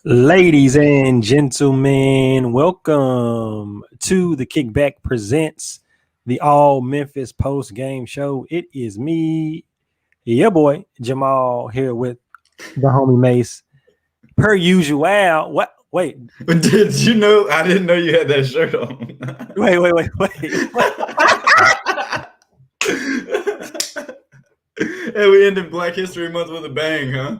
Ladies and gentlemen, welcome to the Kickback presents the All Memphis Post Game Show. It is me, your boy Jamal, here with the homie Mace. Per usual, what? Wait, Did you know? I didn't know you had that shirt on. wait. And we ended Black History Month with a bang, huh?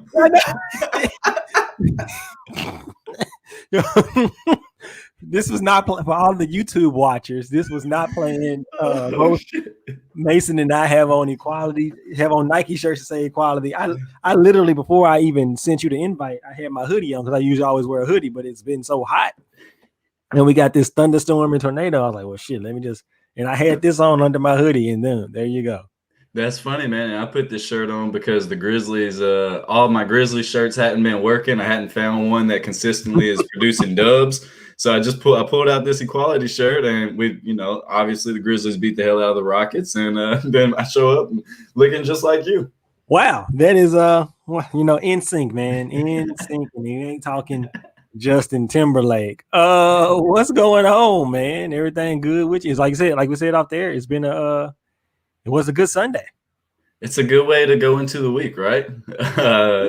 This was not for all the YouTube watchers. This was not playing. Mason and I have on Nike shirts to say equality. I literally, before I even sent you the invite, I had my hoodie on because I usually always wear a hoodie, but it's been so hot. And we got this thunderstorm and tornado. I was like, well, shit, and I had this on under my hoodie, and then there you go. That's funny, man. I put this shirt on because the Grizzlies, all my Grizzlies shirts hadn't been working. I hadn't found one that consistently is producing dubs. So I pulled out this equality shirt, and obviously the Grizzlies beat the hell out of the Rockets, and then I show up looking just like you. Wow, that is in sync, man, in sync, and you ain't talking Justin Timberlake. What's going on, man? Everything good? Which is like we said off there. It was a good Sunday. It's a good way to go into the week, right?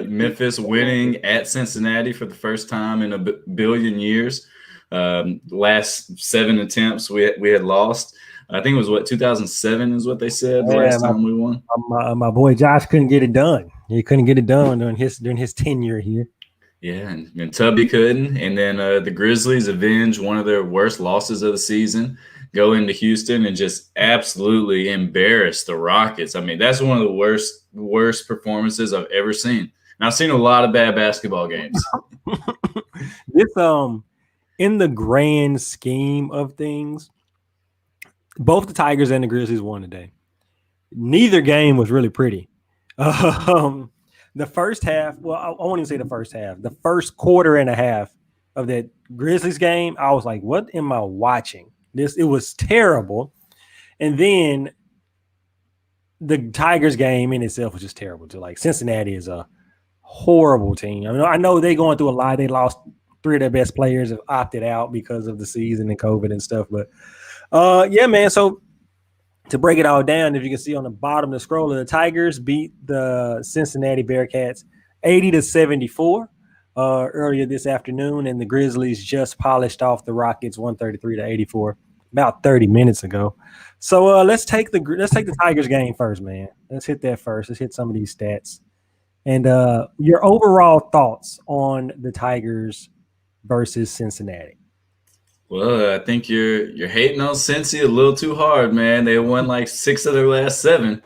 Memphis winning at Cincinnati for the first time in a billion years. Last 7 attempts we had lost. I think it was 2007 is what they said the last time we won. My boy Josh couldn't get it done. He couldn't get it done during his tenure here. Yeah, and Tubby couldn't. And then the Grizzlies avenged one of their worst losses of the season, go into Houston and just absolutely embarrass the Rockets. I mean, that's one of the worst performances I've ever seen. And I've seen a lot of bad basketball games. This in the grand scheme of things, both the Tigers and the Grizzlies won today. Neither game was really pretty. The first half, well, I won't even say the first half. The first quarter and a half of that Grizzlies game, I was like, what am I watching? It was terrible. And then the Tigers game in itself was just terrible too. Like, Cincinnati is a horrible team. I know they're going through a lot. They lost 3 of their best players, have opted out because of the season and COVID and stuff. But yeah, man. So to break it all down, if you can see on the bottom of the scroller, the Tigers beat the Cincinnati Bearcats 80-74 earlier this afternoon, and the Grizzlies just polished off the Rockets 133-84 about 30 minutes ago. So let's take the Tigers game first, man. Let's hit that first. Let's hit some of these stats and your overall thoughts on the Tigers versus Cincinnati. Well, I think you're hating on Cincy a little too hard, man. They won like 6 of their last 7.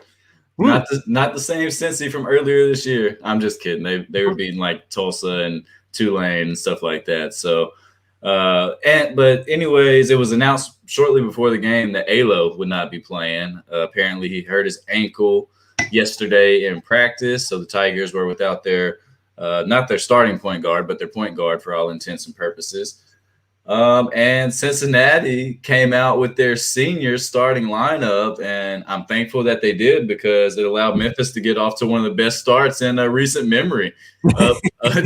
Not the same Cincy from earlier this year. I'm just kidding. They were beating like Tulsa and Tulane and stuff like that. So, but anyways, it was announced shortly before the game that Alo would not be playing. Apparently, he hurt his ankle yesterday in practice, so the Tigers were without their not their starting point guard, but their point guard for all intents and purposes. And Cincinnati came out with their senior starting lineup, and I'm thankful that they did because it allowed Memphis to get off to one of the best starts in recent memory.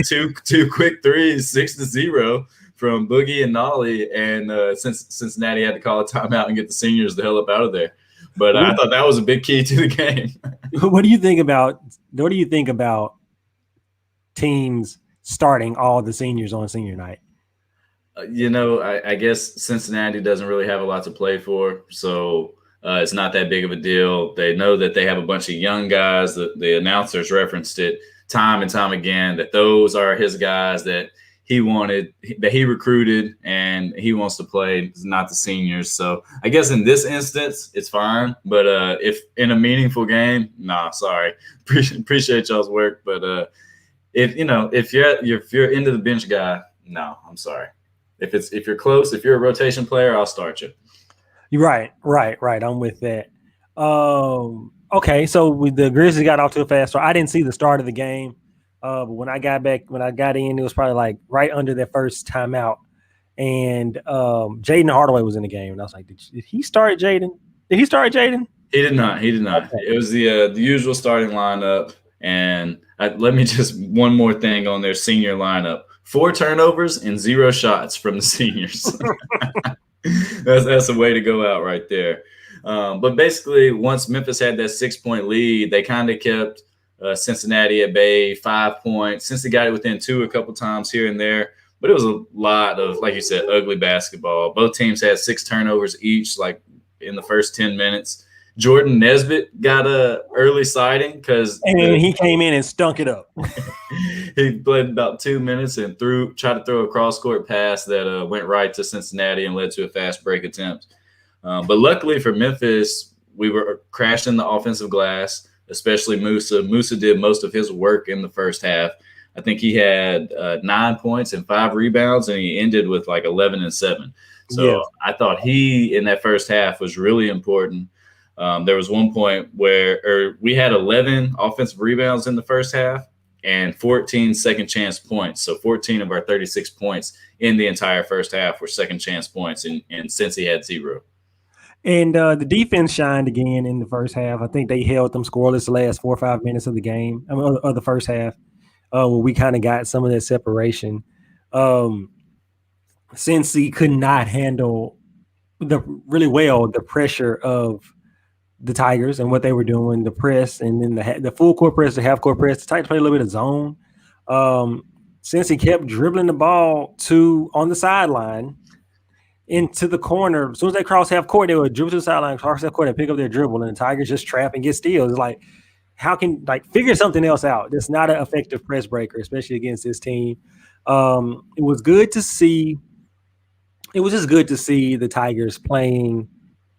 Two quick threes, 6-0 from Boogie and Nolly, and Cincinnati had to call a timeout and get the seniors the hell up out of there. But I thought that was a big key to the game. What do you think about teams starting all the seniors on senior night? I guess Cincinnati doesn't really have a lot to play for, so it's not that big of a deal. They know that they have a bunch of young guys. The announcers referenced it time and time again that those are his guys that he wanted, that he recruited, and he wants to play, not the seniors. So I guess in this instance, it's fine. But if in a meaningful game, nah, sorry. Appreciate y'all's work, but if you're into the bench guy, no, I'm sorry. If you're close, if you're a rotation player, I'll start you. Right. I'm with that. Okay, so the Grizzlies got off to a fast start. I didn't see the start of the game, but when I got in, it was probably like right under their first timeout, and Jaden Hardaway was in the game, and I was like, "Did he start Jaden? Did he start Jaden?" He did not. Okay. It was the usual starting lineup, and let me just one more thing on their senior lineup. 4 turnovers and 0 shots from the seniors. That's a way to go out right there. But basically, once Memphis had that 6-point lead, they kind of kept Cincinnati at bay, 5 points. Cincinnati got it within 2 a couple times here and there. But it was a lot of, like you said, ugly basketball. Both teams had 6 turnovers each, like in the first 10 minutes. Jordan Nesbitt got a early sighting because he came in and stunk it up. He played about 2 minutes and tried to throw a cross-court pass that went right to Cincinnati and led to a fast break attempt. But luckily for Memphis, we were crashing the offensive glass, especially Musa. Musa did most of his work in the first half. I think he had 9 points and 5 rebounds, and he ended with like 11 and 7. So I thought he, in that first half, was really important. There was one point where we had 11 offensive rebounds in the first half and 14 second chance points. So 14 of our 36 points in the entire first half were second chance points, and Cincy had 0. And the defense shined again in the first half. I think they held them scoreless the last 4 or 5 minutes of the game, of the first half. Where we kind of got some of that separation. Cincy could not handle the pressure of the Tigers and what they were doing, the press, and then the full court press, the half court press. The Tigers played a little bit of zone. Cincy kept dribbling the ball on the sideline into the corner. As soon as they cross half court, they would dribble to the sideline, cross half court, and pick up their dribble, and the Tigers just trap and get steals. It's like, how can figure something else out? That's not an effective press breaker, especially against this team. It was good to see. It was just good to see the Tigers playing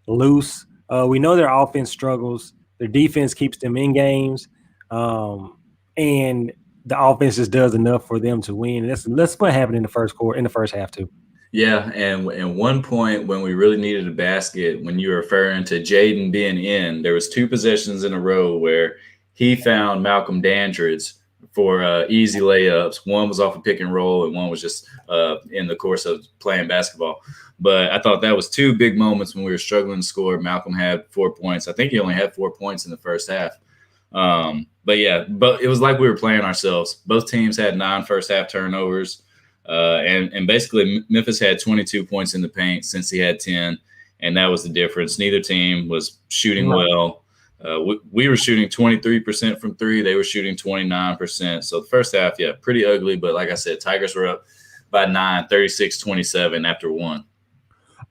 loose. We know their offense struggles. Their defense keeps them in games, and the offense just does enough for them to win. And that's what happened in the first half too. Yeah, and at one point when we really needed a basket, when you were referring to Jaden being in, there was 2 possessions in a row where he found Malcolm Dandridge for easy layups. One was off a pick and roll, and one was just in the course of playing basketball. But I thought that was 2 big moments when we were struggling to score. Malcolm had 4 points. I think he only had 4 points in the first half. But it was like we were playing ourselves. Both teams had 9 first half turnovers. And basically Memphis had 22 points in the paint since he had 10, and that was the difference. Neither team was shooting well. We were shooting 23% from 3. They were shooting 29%. So the first half, pretty ugly. But like I said, Tigers were up by 9, 36-27 after 1.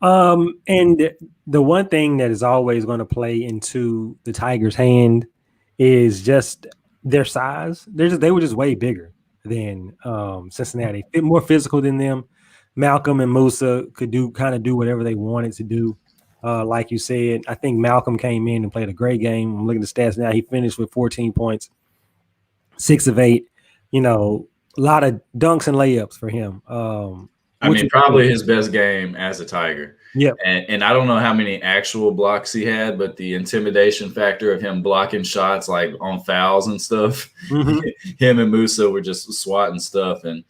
And the one thing that is always going to play into the Tigers' hand is just their size. They were just way bigger than Cincinnati, more physical than them. Malcolm and Musa could do whatever they wanted to do. Like you said, I think Malcolm came in and played a great game. I'm looking at the stats now. He finished with 14 points, 6 of 8. A lot of dunks and layups for him. Probably his best game as a Tiger. Yeah. And I don't know how many actual blocks he had, but the intimidation factor of him blocking shots like on fouls and stuff, him and Musa were just swatting stuff. And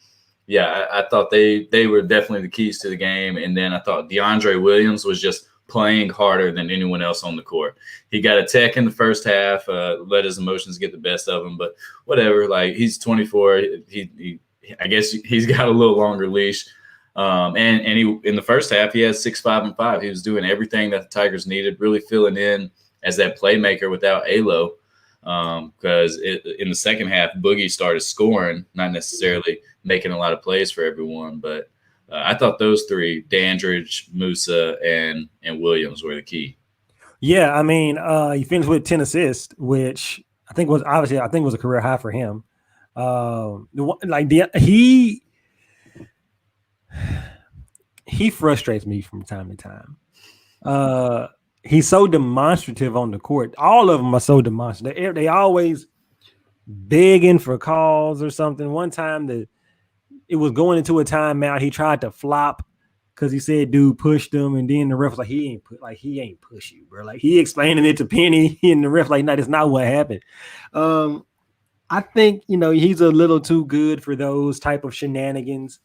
I thought they were definitely the keys to the game. And then I thought DeAndre Williams was just playing harder than anyone else on the court. He got a tech in the first half, let his emotions get the best of him, but whatever. Like, he's 24. I guess he's got a little longer leash. And he, in the first half, he had 6, 5, and 5. He was doing everything that the Tigers needed, really filling in as that playmaker without Alo. Because in the second half, Boogie started scoring, not necessarily making a lot of plays for everyone. But I thought those 3, Dandridge, Musa, and Williams, were the key. Yeah, he finished with 10 assists, which I think was a career high for him. He frustrates me from time to time. He's so demonstrative on the court. All of them are so demonstrative. They always begging for calls or something. One time it was going into a timeout. He tried to flop because he said dude pushed him, and then the ref was like, he ain't push you, bro. Like, he explaining it to Penny, and the ref like, no, that's not what happened. I think he's a little too good for those type of shenanigans.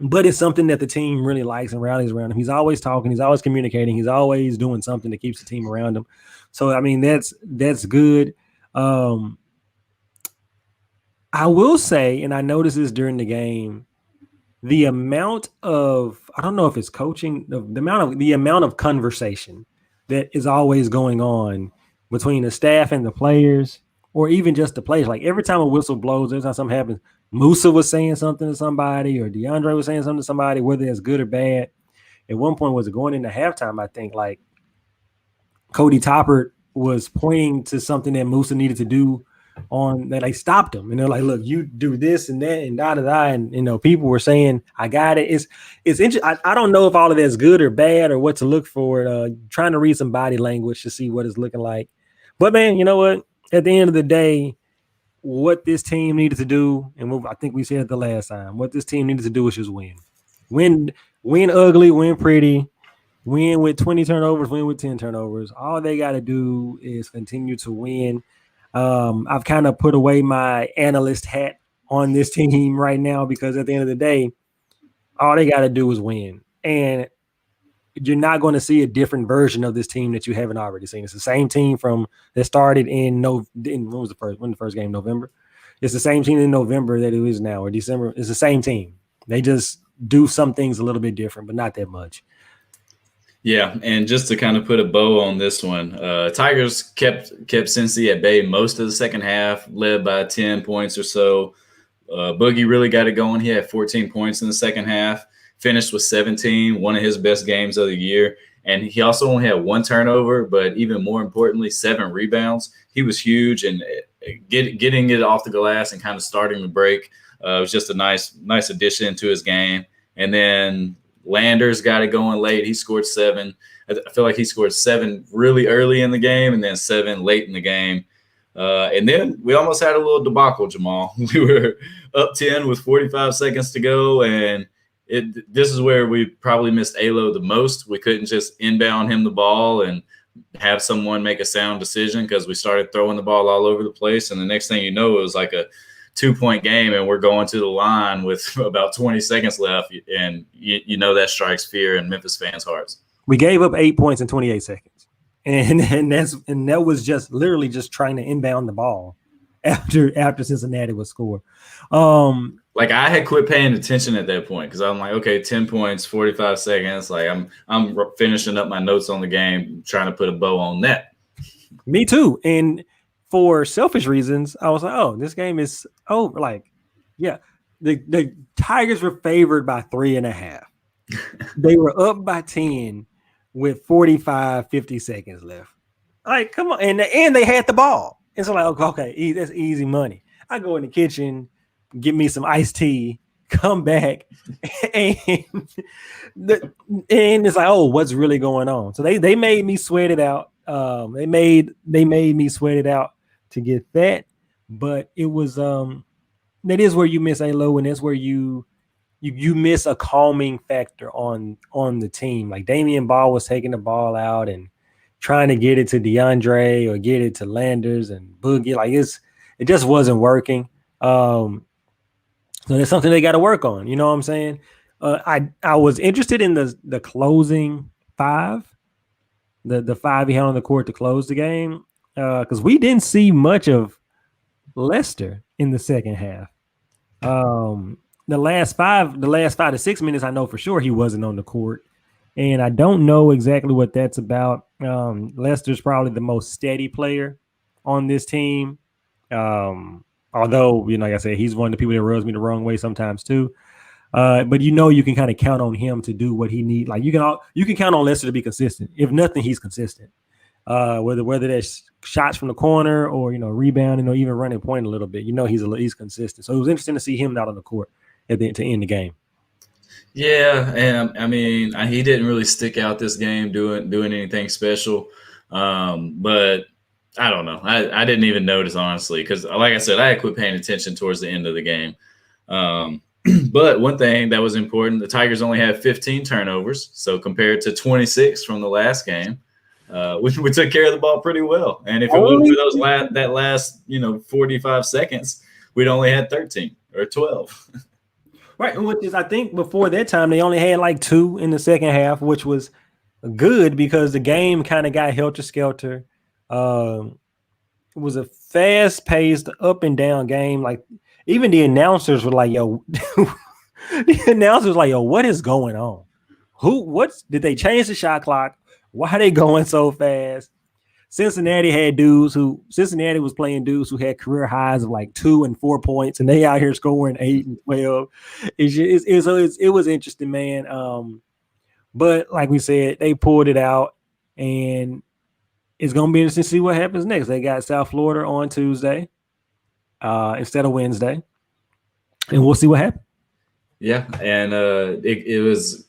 But it's something that the team really likes and rallies around him. He's always talking. He's always communicating. He's always doing something that keeps the team around him. So, that's good. I will say, and I noticed this during the game, the amount of I don't know if it's coaching, the amount of conversation that is always going on between the staff and the players, or even just the players. Like every time a whistle blows, every time something happens, Musa was saying something to somebody, or DeAndre was saying something to somebody, whether it's good or bad. At one point, was it going into halftime? I think like Cody Toppert was pointing to something that Musa needed to do on that they stopped him and they're like, look, you do this and that and da da da. And people were saying, I got it. It's interesting. I don't know if all of that's good or bad or what to look for. Trying to read some body language to see what it's looking like. But man, you know what? At the end of the day, what this team needed to do, and what I think we said it the last time, what this team needed to do was just win. Win ugly, win pretty. Win with 20 turnovers, win with 10 turnovers. All they got to do is continue to win. I've kind of put away my analyst hat on this team right now because at the end of the day, all they got to do is win. And you're not going to see a different version of this team that you haven't already seen. It's the same team that started in when was the first game? November. It's the same team in November that it is now, or December. It's the same team. They just do some things a little bit different, but not that much. Yeah, and just to kind of put a bow on this one, Tigers kept Cincy at bay most of the second half, led by 10 points or so. Boogie really got it going. He had 14 points in the second half, finished with 17, one of his best games of the year. And he also only had one turnover, but even more importantly, 7 rebounds. He was huge, and getting it off the glass and kind of starting the break was just a nice addition to his game. And then Landers got it going late. He scored 7. I feel like he scored 7 really early in the game and then 7 late in the game. And then we almost had a little debacle, Jamal. We were up 10 with 45 seconds to go, and this is where we probably missed Alo the most. We couldn't just inbound him the ball and have someone make a sound decision because we started throwing the ball all over the place. And the next thing you know, it was like a 2-point game, and we're going to the line with about 20 seconds left, and you know that strikes fear in Memphis fans' hearts. We gave up 8 points in 28 seconds, and that was just literally just trying to inbound the ball after Cincinnati would score. Like I had quit paying attention at that point because I'm like, okay, 10 points, 45 seconds. Like I'm finishing up my notes on the game, trying to put a bow on that. Me too, and for selfish reasons, I was like, oh, this game is over. Like, yeah, the Tigers were favored by 3.5. They were up by 10 with 45, 50 seconds left. Like, come on. And they had the ball. And so, like, okay, that's easy money. I go in the kitchen, get me some iced tea, come back, and it's like, oh, what's really going on? So they made me sweat it out. They made me sweat it out to get that, but it was that is where you miss Alo, and that's where you miss a calming factor on the team. Like Damian Ball was taking the ball out and trying to get it to DeAndre or get it to Landers and Boogie. Like it just wasn't working. So that's something they got to work on. You know what I'm saying? I was interested in the closing 5, the 5 he had on the court to close the game. Because we didn't see much of Lester in the second half. The last 5 to 6 minutes, I know for sure he wasn't on the court, and I don't know exactly what that's about. Lester's probably the most steady player on this team. Although, like I said, he's one of the people that rubs me the wrong way sometimes too. But you can kind of count on him to do what he needs. Like you can count on Lester to be consistent. If nothing, he's consistent. Whether that's shots from the corner or rebounding or even running point a little bit, he's consistent. So it was interesting to see him out on the court to end the game. Yeah, and I mean he didn't really stick out this game doing anything special, but I don't know. I didn't even notice honestly because, like I said, I had quit paying attention towards the end of the game. But one thing that was important, the Tigers only had 15 turnovers, so compared to 26 from the last game. We took care of the ball pretty well, and if it wasn't for that last 45 seconds, we'd only had 13 or 12. Right, which is I think before that time they only had like 2 in the second half, which was good because the game kind of got helter skelter. It was a fast-paced, up and down game. Like even the announcers were like, "Yo," the announcers were like, "Yo, what is going on? Did they change the shot clock? Why are they going so fast?" Cincinnati was playing dudes who had career highs of like 2 and 4 points, and they out here scoring 8 and 12. It was interesting, man. But like we said, they pulled it out, and it's gonna be interesting to see what happens next. They got South Florida on Tuesday instead of Wednesday, and we'll see what happens. Yeah, and it was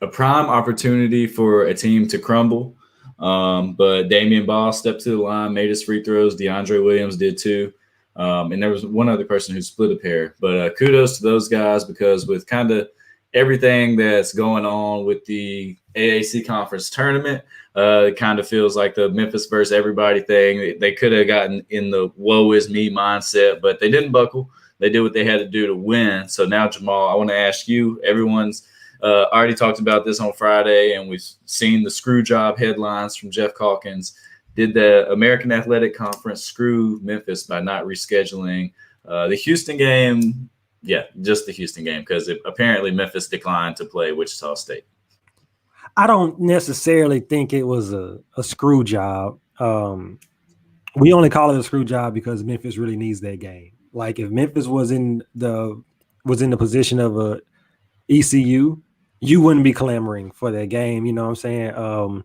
a prime opportunity for a team to crumble. But Damian Ball stepped to the line, made his free throws. DeAndre Williams did too. And there was one other person who split a pair. But kudos to those guys, because with kind of everything that's going on with the AAC conference tournament, it kind of feels like the Memphis versus everybody thing. They could have gotten in the woe is me mindset, but they didn't buckle. They did what they had to do to win. So now, Jamal, I want to ask you, everyone's already talked about this on Friday, and we've seen the screw job headlines from Jeff Calkins. Did the American Athletic Conference screw Memphis by not rescheduling the Houston game? Yeah, just the Houston game, because apparently Memphis declined to play Wichita State. I don't necessarily think it was a screw job. We only call it a screw job because Memphis really needs that game. Like if Memphis was in the position of a ECU, you wouldn't be clamoring for that game. You know what I'm saying?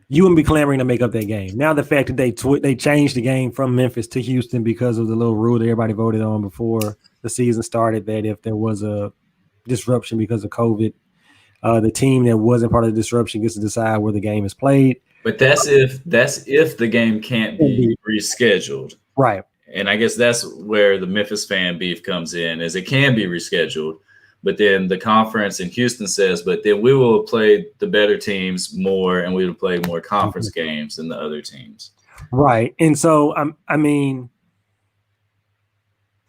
You wouldn't be clamoring to make up that game. Now the fact that they changed the game from Memphis to Houston because of the little rule that everybody voted on before the season started, that if there was a disruption because of COVID, the team that wasn't part of the disruption gets to decide where the game is played. But that's if the game can't be rescheduled. Right. And I guess that's where the Memphis fan beef comes in, is it can be rescheduled, but then the conference in Houston says, but then we will play the better teams more, and we will play more conference games than the other teams. Right. And so, I mean,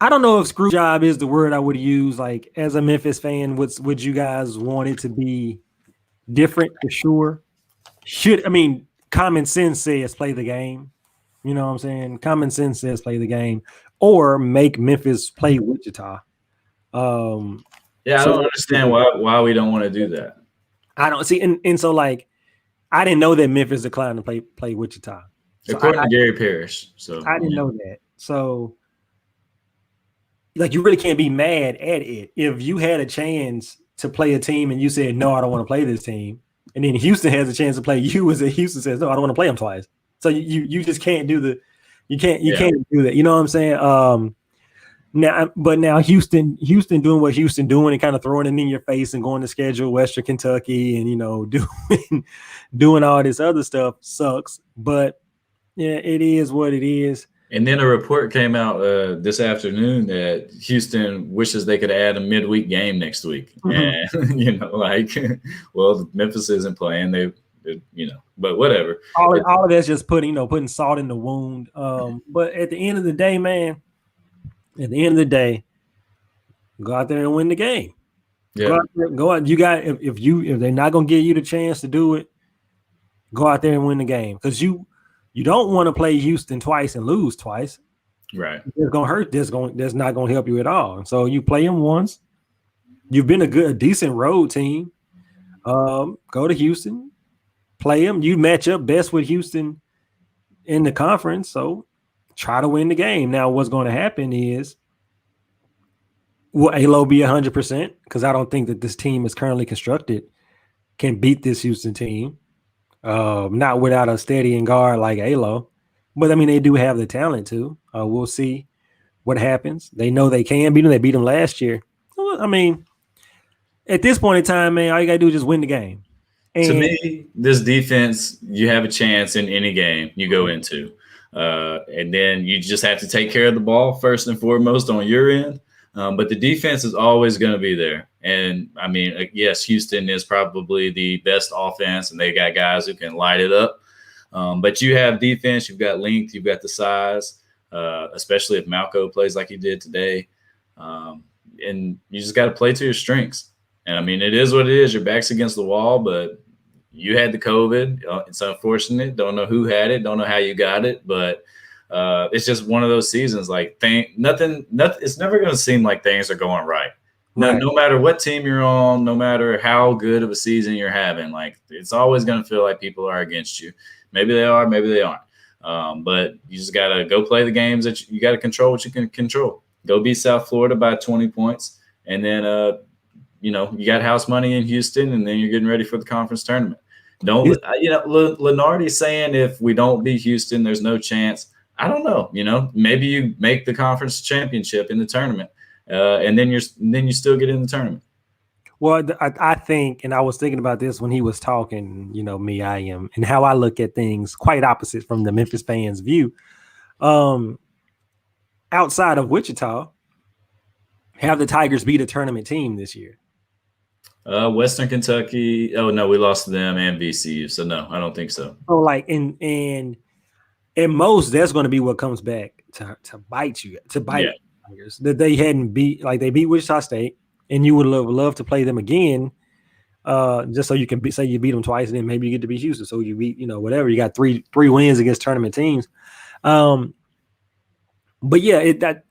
I don't know if screw job is the word I would use. Like, as a Memphis fan, would you guys want it to be different? For sure. Common sense says play the game. You know what I'm saying? Common sense says play the game, or make Memphis play Wichita. I don't understand why we don't want to do that. I don't see, and so like, I didn't know that Memphis declined to play Wichita. So according to Gary Parrish. So I didn't know that. So like, you really can't be mad at it if you had a chance to play a team and you said, no, I don't want to play this team, and then Houston has a chance to play you, as Houston says, no, I don't want to play them twice. So you just can't do can't do that. You know what I'm saying? Now Houston doing what Houston doing and kind of throwing it in your face and going to schedule Western Kentucky and doing all this other stuff sucks. But yeah, it is what it is. And then a report came out this afternoon that Houston wishes they could add a midweek game next week. Mm-hmm. And well, Memphis isn't playing. But whatever. All of that's just putting salt in the wound. But at the end of the day, man, go out there and win the game. Yeah. Go out. If they're not gonna give you the chance to do it, go out there and win the game, because you don't want to play Houston twice and lose twice. Right. It's gonna hurt. That's not gonna help you at all. So you play them once. You've been a decent road team. Go to Houston. Play them. You match up best with Houston in the conference, so try to win the game. Now, what's going to happen is, will ALO be 100%? Because I don't think that this team is currently constructed can beat this Houston team. Not without a steadying guard like ALO. But, I mean, they do have the talent to. We'll see what happens. They know they can beat them. They beat them last year. I mean, at this point in time, man, all you got to do is just win the game. To me, this defense, you have a chance in any game you go into. And then you just have to take care of the ball first and foremost on your end. But the defense is always going to be there. And, I mean, yes, Houston is probably the best offense, and they got guys who can light it up. But you have defense, you've got length, you've got the size, especially if Malco plays like he did today. And you just got to play to your strengths. And, I mean, it is what it is. Your back's against the wall, but you had the COVID. It's unfortunate. Don't know who had it. Don't know how you got it. But It's just one of those seasons. Like nothing. It's never going to seem like things are going right. No matter what team you're on, no matter how good of a season you're having, like it's always going to feel like people are against you. Maybe they are, maybe they aren't. But you just got to go play the games that you got to control what you can control. Go beat South Florida by 20 points. And then, you got house money in Houston, and then you're getting ready for the conference tournament. Lenardi's saying if we don't beat Houston, there's no chance. I don't know. Maybe you make the conference championship in the tournament. And then you still get in the tournament. Well, I think, and I was thinking about this when he was talking, I am, and how I look at things quite opposite from the Memphis fans' view. Outside of Wichita, have the Tigers beat a tournament team this year? Western Kentucky. Oh no, we lost to them and VCU. So no, I don't think so. So and at most, that's going to be what comes back to bite you, Yeah. Tigers that they hadn't beat. Like they beat Wichita State, and you would love to play them again, just so you can say you beat them twice, and then maybe you get to beat Houston. So you beat, whatever. You got three wins against tournament teams. But yeah, that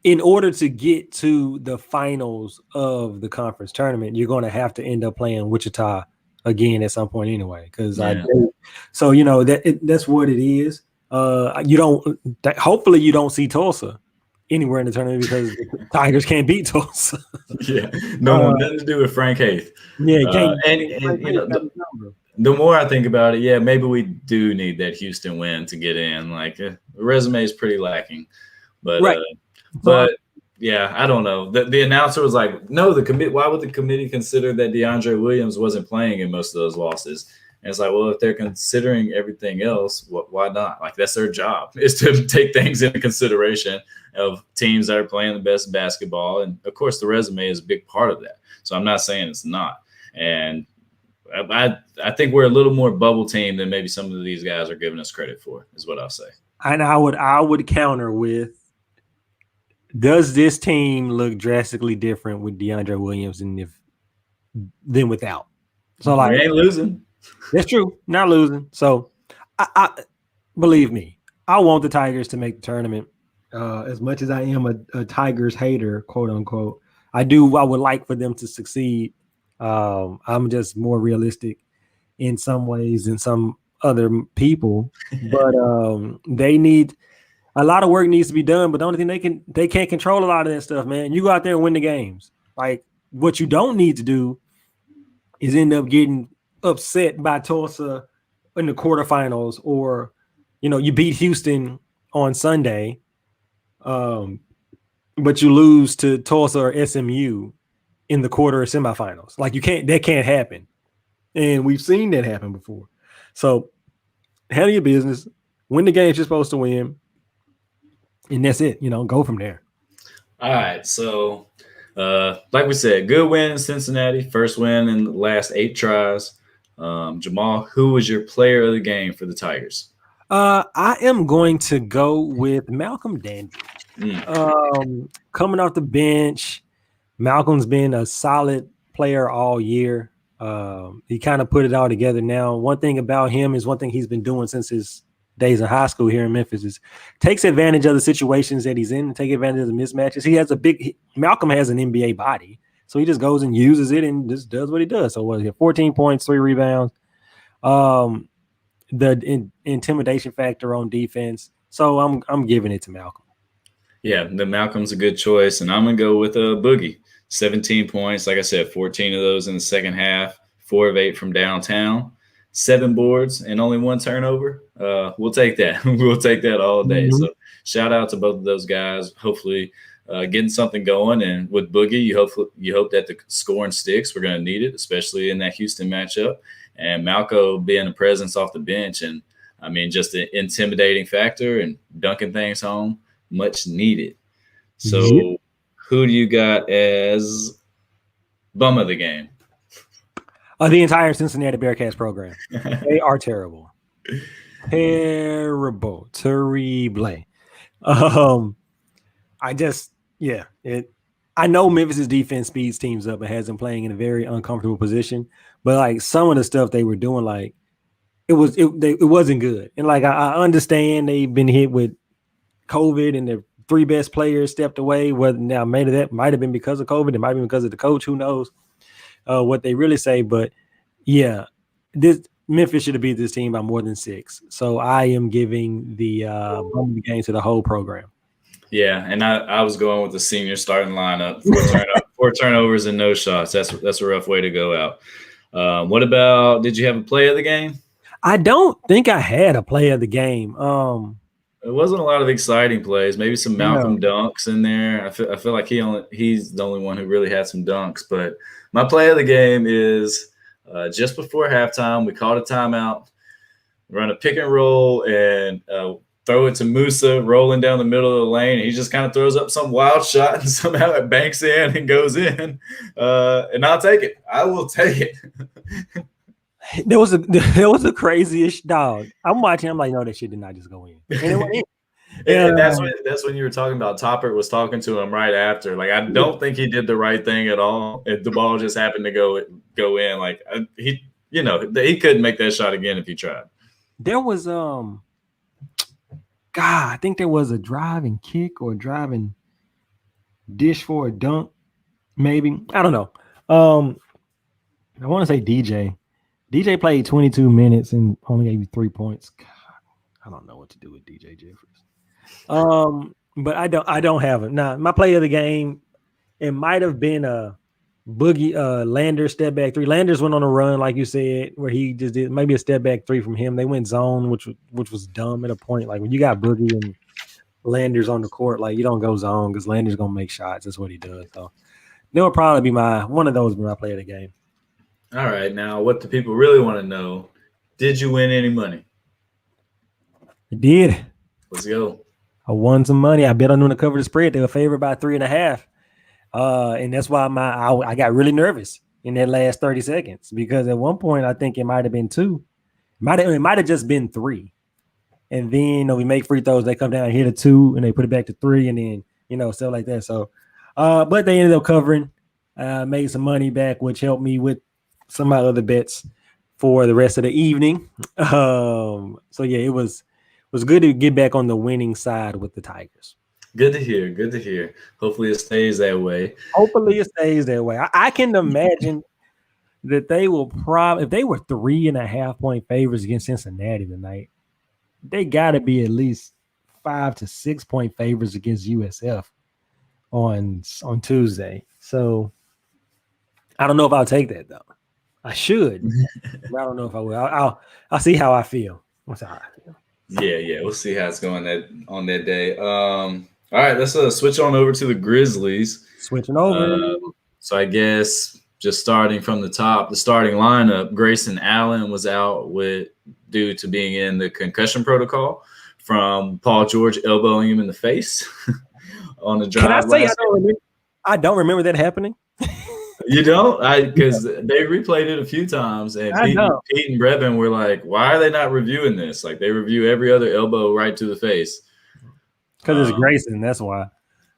in order to get to the finals of the conference tournament, you're going to have to end up playing Wichita again at some point anyway. Because that's what it is. Hopefully you don't see Tulsa anywhere in the tournament because the Tigers can't beat Tulsa. Yeah, nothing to do with Frank Haith. Yeah, the more I think about it, yeah, maybe we do need that Houston win to get in. Like the resume is pretty lacking, but right. But yeah, I don't know. The announcer was like, "No, the committee. Why would the committee consider that DeAndre Williams wasn't playing in most of those losses?" And it's like, well, if they're considering everything else, why not? Like that's their job is to take things into consideration of teams that are playing the best basketball, and of course, the resume is a big part of that. So I'm not saying it's not, and I think we're a little more bubble team than maybe some of these guys are giving us credit for, is what I'll say. And I would counter with, does this team look drastically different with DeAndre Williams than without? So we ain't losing. That's true. Not losing. So I believe me, I want the Tigers to make the tournament. As much as I am a Tigers hater, quote unquote, I would like for them to succeed. I'm just more realistic in some ways than some other people, but they need a lot of work needs to be done. But the only thing they can't control a lot of that stuff, man. You go out there and win the games. Like what you don't need to do is end up getting upset by Tulsa in the quarterfinals, or you beat Houston on Sunday, but you lose to Tulsa or SMU in the quarter or semifinals. Like that can't happen. And we've seen that happen before. So handle your business, win the games you're supposed to win, and that's it. Go from there. All right. So like we said, good win in Cincinnati, first win in the last 8 tries. Jamal, who was your player of the game for the Tigers? I am going to go with Malcolm Dandridge. Coming off the bench, Malcolm's been a solid player all year. He kind of put it all together now. One thing about him is one thing he's been doing since his days in high school here in Memphis is takes advantage of the situations that he's in and take advantage of the mismatches. Malcolm has an NBA body, so he just goes and uses it and just does what he does. So 14 points, 3 rebounds. The intimidation factor on defense. So I'm giving it to Malcolm. Yeah, the Malcolm's a good choice, and I'm gonna go with Boogie. 17 points, like I said, 14 of those in the second half, 4 of 8 from downtown, 7 boards, and only 1 turnover. We'll take that. We'll take that all day. Mm-hmm. So shout out to both of those guys. Hopefully getting something going. And with Boogie, you hope that the scoring sticks. We're going to need it, especially in that Houston matchup. And Malco being a presence off the bench, and I mean, just an intimidating factor and dunking things home, much needed. So who do you got as bum of the game? The entire Cincinnati Bearcats program. They are terrible. Terrible. Terrible. I know Memphis' defense speeds teams up and has them playing in a very uncomfortable position, but like some of the stuff they were doing, like it wasn't good. And like I understand they've been hit with COVID and their three best players stepped away. Whether now maybe that might have been because of COVID, it might have been because of the coach. Who knows what they really say? But yeah, this Memphis should have beat this team by more than 6. So I am giving the game to the whole program. Yeah, and I was going with the senior starting lineup. 4 turnovers and no shots. That's a rough way to go out. What about? Did you have a play of the game? I don't think I had a play of the game. It wasn't a lot of exciting plays. Maybe some Malcolm dunks in there. I feel like he's the only one who really had some dunks. But my play of the game is just before halftime. We called a timeout, run a pick and roll, and throw it to Musa rolling down the middle of the lane. And he just kind of throws up some wild shot, and somehow it banks in and goes in. And I'll take it. I will take it. There was the craziest dog. I'm watching. I'm like, no, that shit did not just go in. And it went in. And that's when you were talking about Toppert was talking to him right after. Like, I don't think he did the right thing at all. The ball just happened to go in. Like he couldn't make that shot again if he tried. There was I think there was a driving kick or driving dish for a dunk, maybe. I don't know. I want to say DJ. DJ played 22 minutes and only gave you 3 points. God, I don't know what to do with DJ Jeffries. But I don't have it. Now, my play of the game, it might have been a Boogie Landers step back 3. Landers went on a run, like you said, where he just did maybe a step back 3 from him. They went zone, which was dumb at a point. Like when you got Boogie and Landers on the court, like you don't go zone because Landers gonna make shots. That's what he does. So that would probably be one of those when I play of the game. All right, now what the people really want to know: did you win any money? I did. Let's go. I won some money. I bet on them to cover the spread. They were favored by 3.5. And that's why I got really nervous in that last 30 seconds because at one point I think it might have been 2. It might have just been 3. And then we make free throws. They come down and hit a 2 and they put it back to 3 and then stuff like that. So, but they ended up covering, made some money back, which helped me with some of my other bets for the rest of the evening. So yeah, it was good to get back on the winning side with the Tigers. Good to hear. Good to hear. Hopefully it stays that way. I can imagine that they will probably, if they were 3.5 point favorites against Cincinnati tonight, they got to be at least 5 to 6 point favorites against USF on Tuesday. So I don't know if I'll take that though. I should. But I don't know if I will. I'll see how I feel. Yeah. We'll see how it's going on that day. All right, let's switch on over to the Grizzlies. Switching over. So I guess just starting from the top, the starting lineup, Grayson Allen was out due to being in the concussion protocol from Paul George elbowing him in the face on the drive. Can I say I don't remember that happening? You don't? Because they replayed it a few times, and Pete and Brevin were like, why are they not reviewing this? Like, they review every other elbow right to the face. Because it's Grayson, that's why.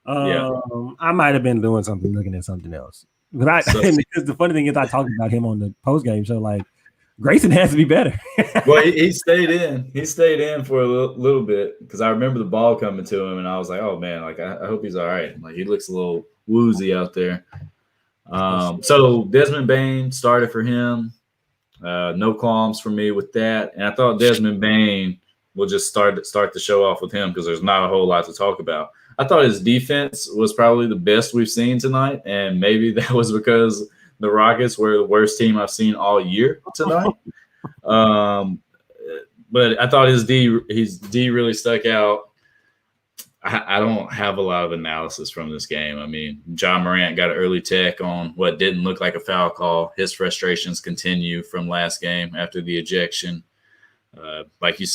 Yeah. I might have been doing something, looking at something else. Because the funny thing is, I talked about him on the postgame show. Like, Grayson has to be better. Well, he stayed in. He stayed in for a little bit because I remember the ball coming to him, and I was like, oh man, like I hope he's all right. Like, he looks a little woozy out there. So Desmond Bane started for him. No qualms for me with that. And I thought Desmond Bane will just start the show off with him because there's not a whole lot to talk about. I thought his defense was probably the best we've seen tonight, and maybe that was because the Rockets were the worst team I've seen all year tonight. But I thought his D really stuck out. I don't have a lot of analysis from this game. I mean, John Morant got an early tech on what didn't look like a foul call. His frustrations continue from last game after the ejection. Like you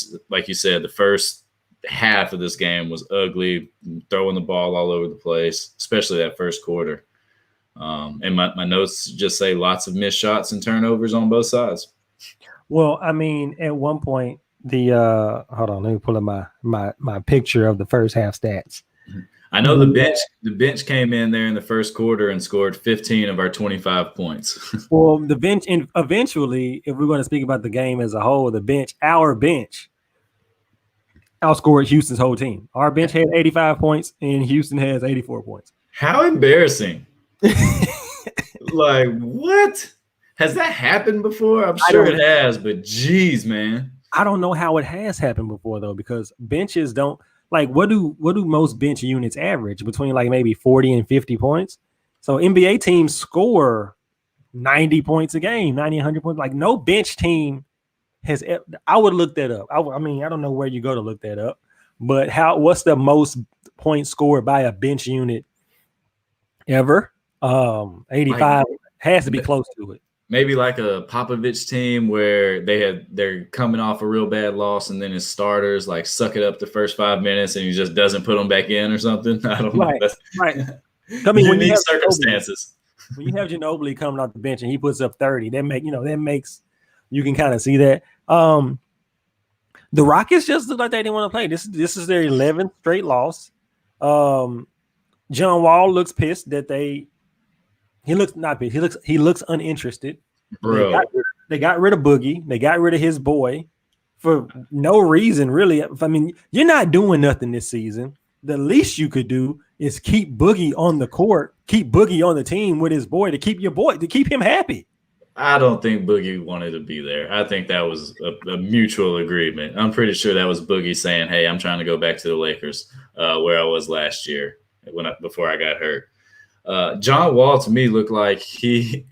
said, the first half of this game was ugly, throwing the ball all over the place, especially that first quarter. And my notes just say lots of missed shots and turnovers on both sides. Well, I mean, at one point, hold on, let me pull up my picture of the first half stats. I know the bench came in there in the first quarter and scored 15 of our 25 points. Well, the bench, and eventually, if we're going to speak about the game as a whole, our bench outscored Houston's whole team. Our bench had 85 points, and Houston has 84 points. How embarrassing. Like, what? Has that happened before? I'm sure it has, but geez, man. I don't know how it has happened before, though, because benches don't like what do most bench units average between like maybe 40 and 50 points? So NBA teams score 90 points a game, 90, 100 points. Like no bench team has. I would look that up. I mean, I don't know where you go to look that up, but what's the most points scored by a bench unit ever? 85 has to be close to it. Maybe like a Popovich team where they're coming off a real bad loss, and then his starters like suck it up the first 5 minutes, and he just doesn't put them back in or something. I don't know. That's right. I mean, unique circumstances. When you have Ginobili coming off the bench and he puts up 30, that makes you can kind of see that. The Rockets just look like they didn't want to play. This is their 11th straight loss. John Wall looks pissed that he looks not pissed. He looks uninterested. Bro. They got rid of Boogie. They got rid of his boy for no reason, really. I mean, you're not doing nothing this season. The least you could do is keep Boogie on the court, keep Boogie on the team with his boy to keep him happy. I don't think Boogie wanted to be there. I think that was a mutual agreement. I'm pretty sure that was Boogie saying, "Hey, I'm trying to go back to the Lakers, where I was last year before I got hurt." John Wall to me looked like he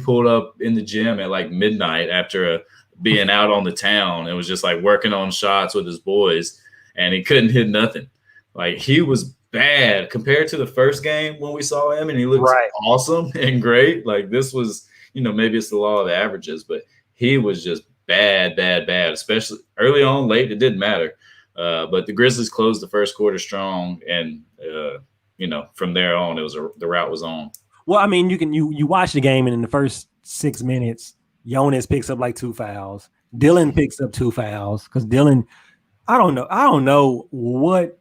pulled up in the gym at like midnight after being out on the town and was just like working on shots with his boys, and he couldn't hit nothing. Like he was bad compared to the first game when we saw him, and he looked awesome and great. Like this was, maybe it's the law of averages, but he was just bad, especially early on. Late, it didn't matter. But the Grizzlies closed the first quarter strong, and from there on, the route was on. Well, I mean, you watch the game, and in the first 6 minutes, Jonas picks up like 2 fouls. Dylan picks up 2 fouls because Dylan, I don't know what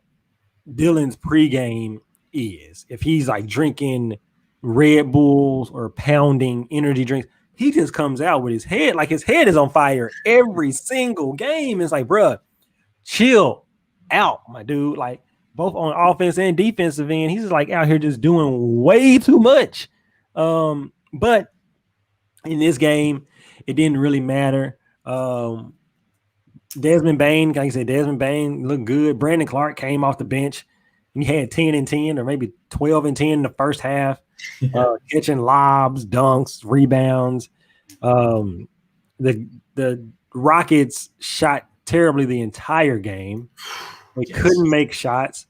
Dylan's pregame is. If he's like drinking Red Bulls or pounding energy drinks, he just comes out with his head is on fire every single game. It's like, bruh, chill out, my dude. Like both on offense and defensive end, he's just like out here just doing way too much. But in this game, it didn't really matter. Desmond Bane, like I said, looked good. Brandon Clark came off the bench. He had 10 and 10 or maybe 12 and 10 in the first half, catching lobs, dunks, rebounds. The Rockets shot terribly the entire game. They couldn't make shots.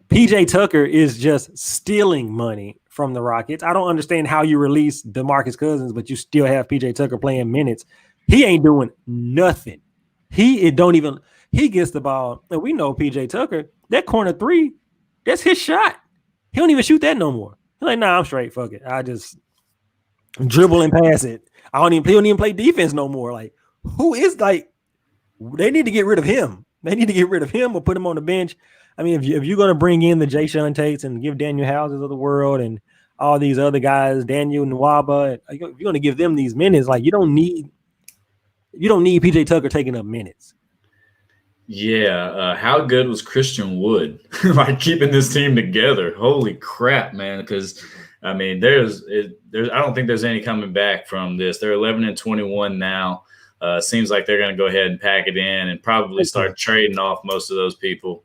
PJ Tucker is just stealing money from the Rockets. I don't understand how you release DeMarcus Cousins, but you still have PJ Tucker playing minutes. He ain't doing nothing. He gets the ball. And we know PJ Tucker, that corner 3, that's his shot. He don't even shoot that no more. He's like, nah, I'm straight. Fuck it. I just dribble and pass it. He don't even play defense no more. Like, who is like, they need to get rid of him. They need to get rid of him or put him on the bench. I mean, if you're going to bring in the Jay Sean Tates and give Daniel Houses of the world and all these other guys, Daniel Nwaba, if you're going to give them these minutes, like you don't need PJ Tucker taking up minutes. Yeah, how good was Christian Wood like keeping this team together? Holy crap, man! Because I mean, there's I don't think there's any coming back from this. They're 11 and 21 now. Seems like they're going to go ahead and pack it in and probably start trading off most of those people,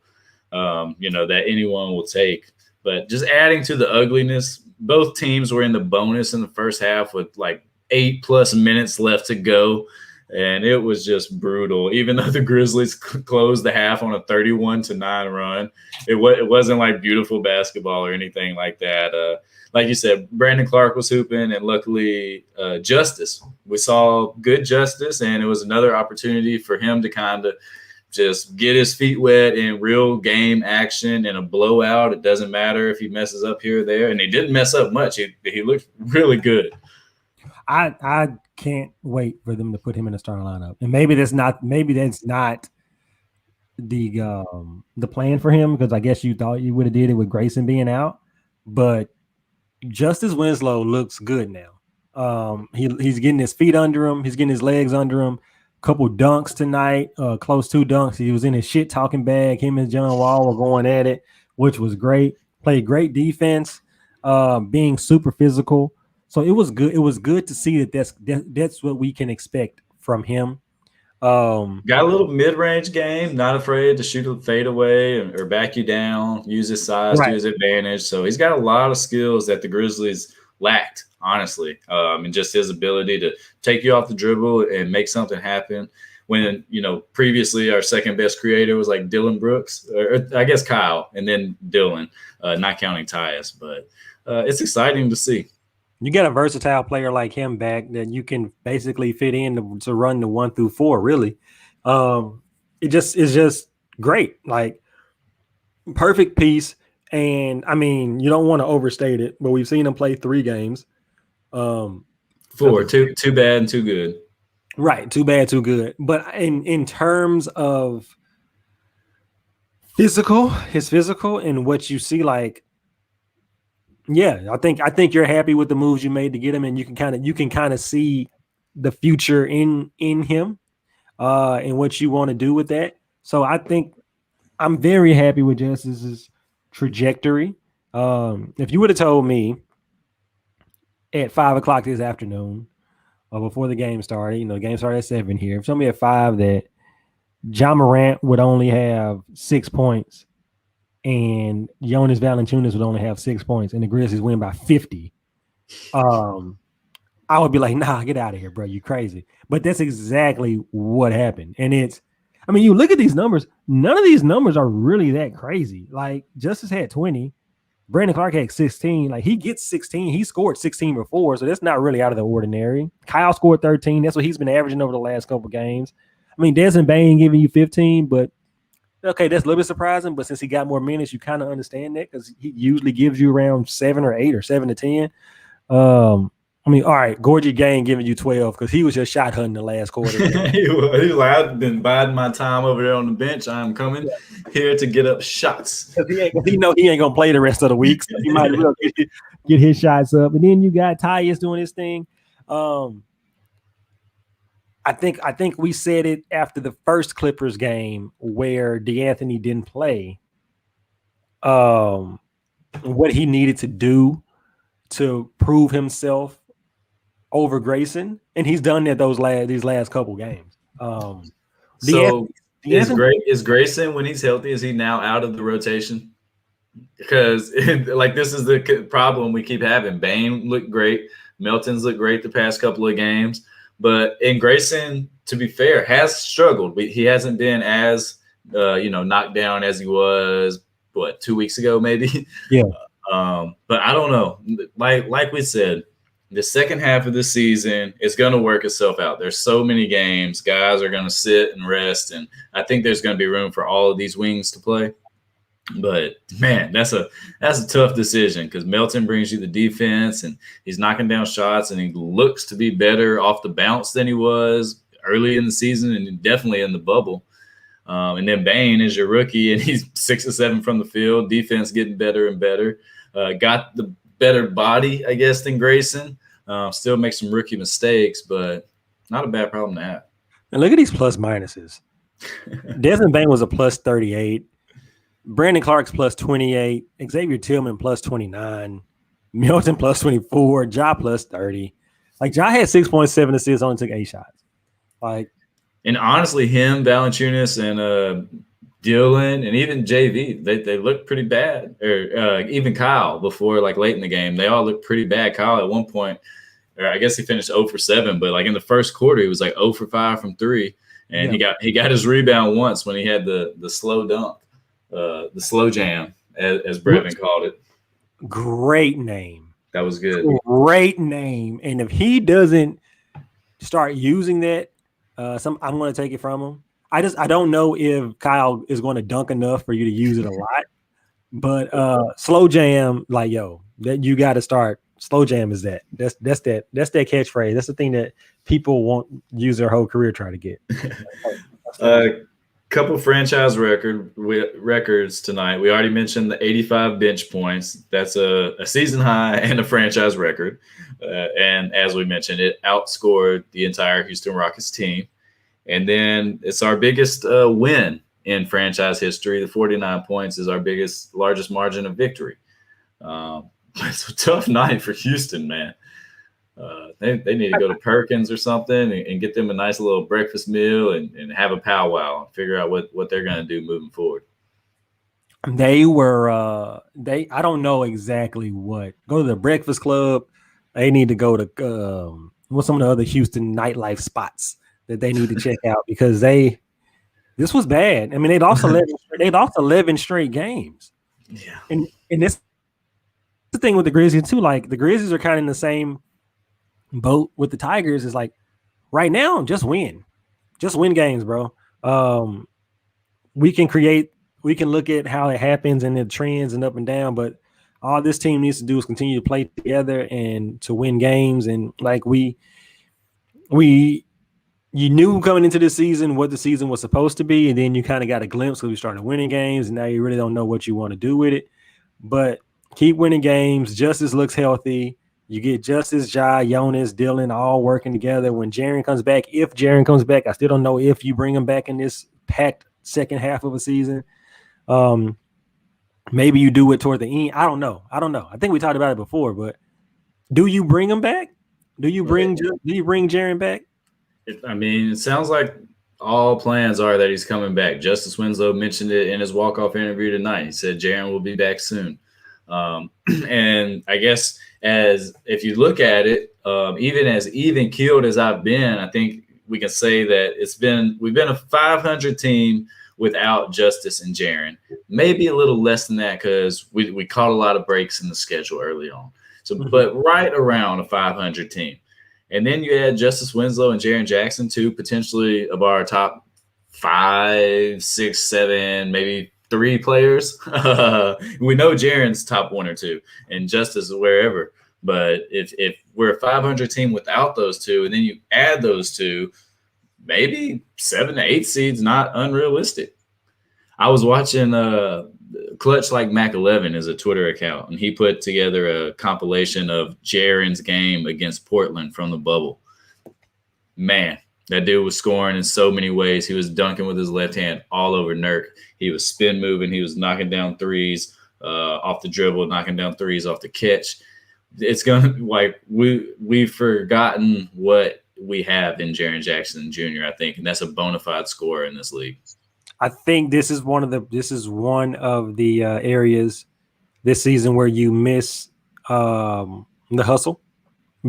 that anyone will take. But just adding to the ugliness, both teams were in the bonus in the first half with like 8+ minutes left to go. And it was just brutal. Even though the Grizzlies closed the half on a 31-9 run, it wasn't like beautiful basketball or anything like that. Like you said, Brandon Clark was hooping, and luckily Justice. We saw good Justice, and it was another opportunity for him to kind of just get his feet wet in real game action in a blowout. It doesn't matter if he messes up here or there, and he didn't mess up much. He looked really good. I can't wait for them to put him in the starting lineup. And maybe that's not the plan for him because I guess you thought you would have did it with Grayson being out, but Justice Winslow looks good now. He's getting his feet under him. He's getting his legs under him. Couple dunks tonight, close to dunks. He was in his shit talking bag. Him and John Wall were going at it, which was great. Played great defense, being super physical. So it was good. It was good to see that's what we can expect from him. Got a little mid-range game, not afraid to shoot a fadeaway or back you down, use his size to his advantage. So he's got a lot of skills that the Grizzlies lacked, honestly, and just his ability to take you off the dribble and make something happen. When, previously our second best creator was like Dylan Brooks, or I guess Kyle, and then Dylan, not counting Tyus. But it's exciting to see. You get a versatile player like him back that you can basically fit in to run the 1 through 4. Really, it's just great, like perfect piece. And I mean, you don't want to overstate it, but we've seen him play 3 games. 4, too bad and too good. Right, too bad, too good. But in terms of his physical and what you see, like. Yeah, I think you're happy with the moves you made to get him, and you can kind of see the future in him, and what you want to do with that. So I think I'm very happy with Justice's trajectory. If you would have told me at 5:00 this afternoon, or before the game started, the game started at 7 here. If somebody at 5 that Ja Morant would only have 6 points. And Jonas Valanciunas would only have 6 points, and the Grizzlies win by 50. I would be like, nah, get out of here, bro. You crazy. But that's exactly what happened. And you look at these numbers, none of these numbers are really that crazy. Like, Justice had 20. Brandon Clark had 16. Like, he gets 16. He scored 16 before, so that's not really out of the ordinary. Kyle scored 13. That's what he's been averaging over the last couple of games. I mean, Desmond Bane giving you 15, but okay, that's a little bit surprising, but since he got more minutes, you kind of understand that because he usually gives you around 7 or 8 or 7 to 10. All right, Gorgie Gang giving you 12 because he was just shot hunting the last quarter. he was like, I've been biding my time over there on the bench. I'm coming here to get up shots. He know he ain't gonna play the rest of the week, so he might as well get his shots up. And then you got Tyus doing his thing. I think we said it after the first Clippers game where DeAnthony didn't play. What he needed to do to prove himself over Grayson, and he's done that these last couple games. Is Grayson, when he's healthy, is he now out of the rotation? Because this is the problem we keep having. Bane looked great, Melton's looked great the past couple of games. But Grayson, to be fair, has struggled. He hasn't been as, knocked down as he was, 2 weeks ago, maybe? Yeah. But I don't know. Like we said, the second half of the season is going to work itself out. There's so many games. Guys are going to sit and rest, and I think there's going to be room for all of these wings to play. But man, that's a tough decision because Melton brings you the defense and he's knocking down shots and he looks to be better off the bounce than he was early in the season and definitely in the bubble. And then Bane is your rookie and he's 6 or 7 from the field. Defense getting better and better. Got the better body, I guess, than Grayson. Still makes some rookie mistakes, but not a bad problem to have. And look at these plus minuses. Desmond Bane was a plus 38. Brandon Clark's plus 28, Xavier Tillman plus 29, Milton plus 24, Ja plus 30. Like, Ja had 6.7 assists, only took 8 shots. And honestly, him, Valanciunas, and Dylan, and even JV, they looked pretty bad. Or even Kyle before, late in the game, they all looked pretty bad. Kyle at one point, or I guess he finished 0 for 7, but in the first quarter, he was 0 for 5 from 3, and he got his rebound once when he had the slow dunk. The slow jam, as Brevin called it. Great name. That was good. Great name. And if he doesn't start using that, I'm going to take it from him. I don't know if Kyle is going to dunk enough for you to use it a lot. But slow jam, that you got to start. Slow jam is that. That's that catchphrase. That's the thing that people won't use their whole career trying to get. couple franchise records tonight. We already mentioned the 85 bench points. That's a season high and a franchise record. And as we mentioned, it outscored the entire Houston Rockets team. And then it's our biggest win in franchise history. The 49 points is our largest margin of victory. It's a tough night for Houston, man. They need to go to Perkins or something and get them a nice little breakfast meal and have a powwow and figure out what they're going to do moving forward. They were I don't know exactly what. Go to the Breakfast Club. They need to go to what's some of the other Houston nightlife spots that they need to check out, because this was bad. I mean, they lost 11 straight games. Yeah. And this the thing with the Grizzlies too. Like, the Grizzlies are kind of in the same boat with the Tigers. Is like, right now, just win games, bro. We can look at how it happens and the trends and up and down, but all this team needs to do is continue to play together and to win games. And like you knew coming into this season what the season was supposed to be, and then you kind of got a glimpse because we started winning games, and now you really don't know what you want to do with it. But keep winning games. Justice looks healthy. You get Justice, Ja, Jonas, Dylan all working together. When Jaren comes back, if Jaren comes back, I still don't know if you bring him back in this packed second half of a season. Maybe you do it toward the end. I don't know. I think we talked about it before, but do you bring him back? Do you bring Jaren back? It sounds like all plans are that he's coming back. Justice Winslow mentioned it in his walk-off interview tonight. He said Jaren will be back soon. And I guess if you look at it, even as even-keeled as I've been, I think we can say that we've been a 500 team without Justice and Jaren. Maybe a little less than that because we caught a lot of breaks in the schedule early on. So, but right around a 500 team. And then you add Justice Winslow and Jaren Jackson, two potentially of our top 5, 6, 7, maybe 3 players. We know Jaren's top 1 or 2, and Justice is wherever. But if we're a 500 team without those two, and then you add those two, maybe 7 to 8 seeds, not unrealistic. I was watching Clutch Like Mac 11 is a Twitter account, and he put together a compilation of Jaren's game against Portland from the bubble. Man, that dude was scoring in so many ways. He was dunking with his left hand all over Nurk. He was spin moving. He was knocking down threes off the dribble, knocking down threes off the catch. It's gonna we've forgotten what we have in Jaren Jackson Jr., I think, and that's a bona fide scorer in this league. I think this is one of the areas this season where you miss the hustle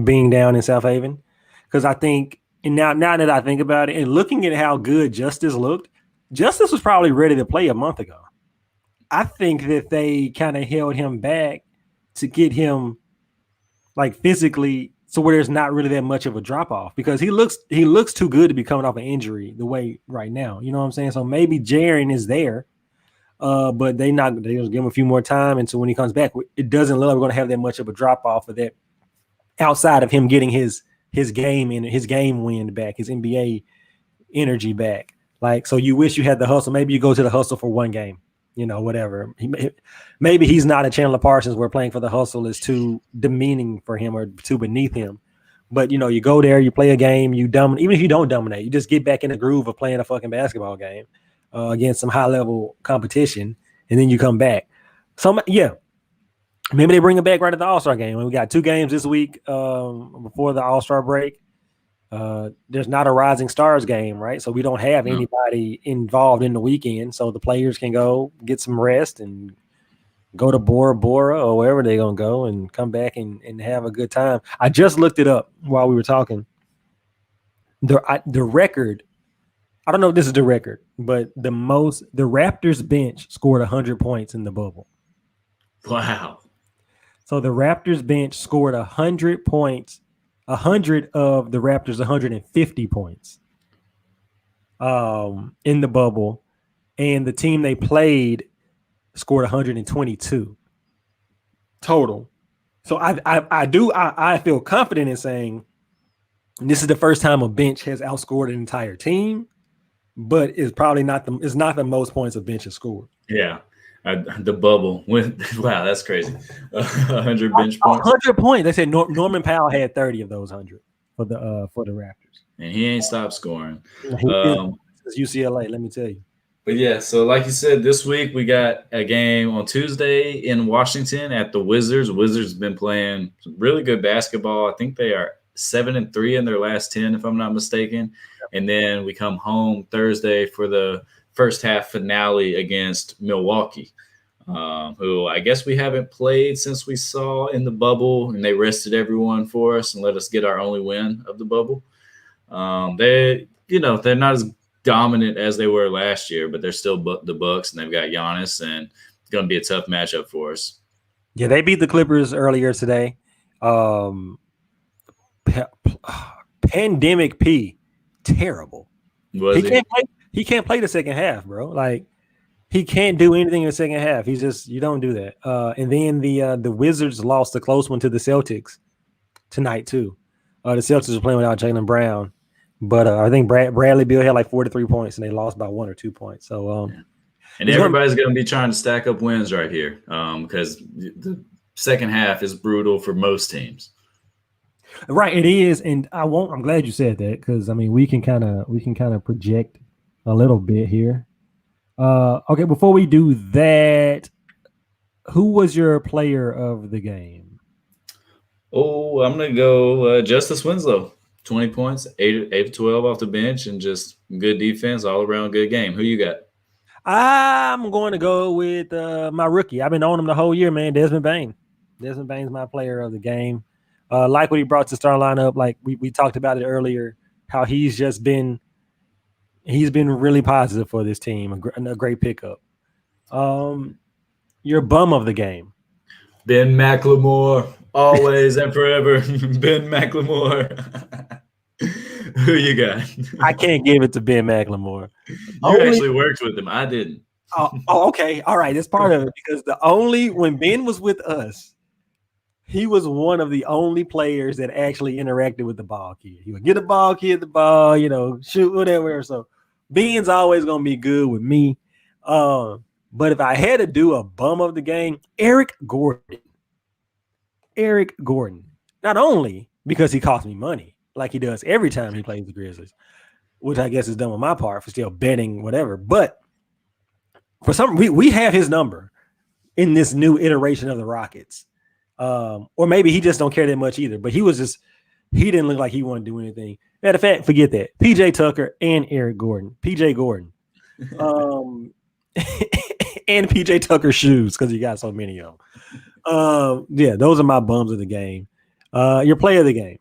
being down in South Haven, because I think, and now that I think about it and looking at how good Justice looked, Justice was probably ready to play a month ago. I think that they kind of held him back to get him like physically, so where there's not really that much of a drop off, because he looks too good to be coming off an injury the way right now. You know what I'm saying? So maybe Jaren is there, but they just give him a few more time, and so when he comes back, it doesn't look like we're going to have that much of a drop off of that, outside of him getting his game and his game wind back, his NBA energy back. Like, so you wish you had the hustle. Maybe you go to the hustle for one game. You know, whatever. Maybe he's not a Chandler Parsons where playing for the hustle is too demeaning for him or too beneath him. But, you know, you go there, you play a game, you dominate. Even if you don't dominate, you just get back in the groove of playing a fucking basketball game against some high-level competition, and then you come back. So, yeah, maybe they bring him back right at the All-Star game. We got 2 games this week before the All-Star break. There's not a Rising Stars game, right? So we don't have anybody involved in the weekend, so the players can go get some rest and go to Bora Bora or wherever they're going to go and come back and have a good time. I just looked it up while we were talking. The record, I don't know if this is the record, but the Raptors bench scored 100 points in the bubble. Wow. So the Raptors bench scored 100 points. 100 of the Raptors' 150 points in the bubble, and the team they played scored 122 total. So I feel confident in saying this is the first time a bench has outscored an entire team. but it's probably not the most points a bench has scored. Yeah. The bubble went. Wow, that's crazy. 100 bench points. 100 points. They said Norman Powell had 30 of those 100 for the Raptors, and he ain't stopped scoring. Since UCLA, let me tell you. But yeah, so like you said, this week we got a game on Tuesday in Washington at the Wizards. Wizards have been playing really good basketball. I think they are 7-3 in their last 10, if I'm not mistaken. And then we come home Thursday for the first half finale against Milwaukee, who I guess we haven't played since we saw in the bubble, and they rested everyone for us and let us get our only win of the bubble. They're not as dominant as they were last year, but they're still the Bucks, and they've got Giannis, and it's going to be a tough matchup for us. Yeah, they beat the Clippers earlier today. Pandemic P, terrible. He can't play the second half, bro. Like, he can't do anything in the second half. He's just, you don't do that. And then the Wizards lost a close one to the Celtics tonight too. The Celtics are playing without Jaylen Brown, but I think Bradley Beal had like 43 points, and they lost by 1 or 2 points. So, and everybody's going to be trying to stack up wins right here, because the second half is brutal for most teams. Right, it is, and I'm glad you said that, because I mean we can kind of project a little bit here. Okay, before we do that, who was your player of the game? Oh, I'm gonna go Justice Winslow. 20 points, 8 of 12 off the bench, and just good defense, all around good game. Who you got? I'm going to go with my rookie. I've been on him the whole year, man. Desmond Bane. Desmond Bane's my player of the game. Like what he brought to starting lineup. Like we talked about it earlier, how he's been really positive for this team. A great pickup. Your bum of the game. Ben McLemore, always and forever. Ben McLemore. Who you got? I can't give it to Ben McLemore. You actually worked with him. I didn't. Oh, okay. All right. That's part of it, because when Ben was with us, he was one of the only players that actually interacted with the ball kid. He would get a ball, kid the ball, shoot, whatever. So Ben's always going to be good with me. But if I had to do a bum of the game, Eric Gordon. Not only because he cost me money, like he does every time he plays the Grizzlies, which I guess is done on my part for still betting, whatever. But for some, we have his number in this new iteration of the Rockets. Or maybe he just don't care that much either. But he didn't look like he wanted to do anything. Matter of fact, forget that. PJ Tucker and Eric Gordon. PJ Gordon. And PJ Tucker shoes, because he got so many of them. Yeah, those are my bums of the game. Your player of the game.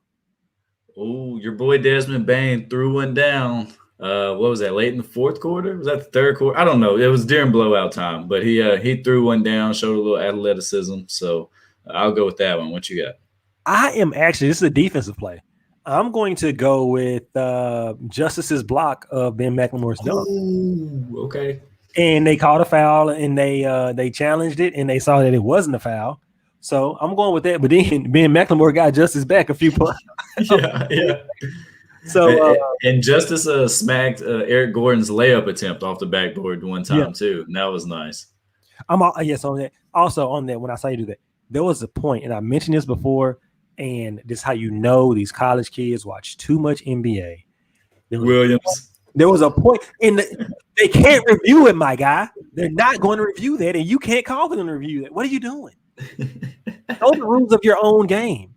Oh, your boy Desmond Bane threw one down. What was that, late in the fourth quarter? Was that the third quarter? I don't know. It was during blowout time, but he threw one down, showed a little athleticism. So I'll go with that one. What you got? This is a defensive play. I'm going to go with Justice's block of Ben McLemore's dunk. Oh, okay. And they called a foul, and they challenged it, and they saw that it wasn't a foul. So I'm going with that. But then Ben McLemore got Justice back a few points. Yeah. So and Justice smacked Eric Gordon's layup attempt off the backboard one time too, and that was nice. Yes, on that. Also on that, when I say do that, there was a point, and I mentioned this before, and this is how you know these college kids watch too much NBA. There was a point, and they can't review it, my guy. They're not going to review that, and you can't call them to review that. What are you doing? Those are the rules of your own game.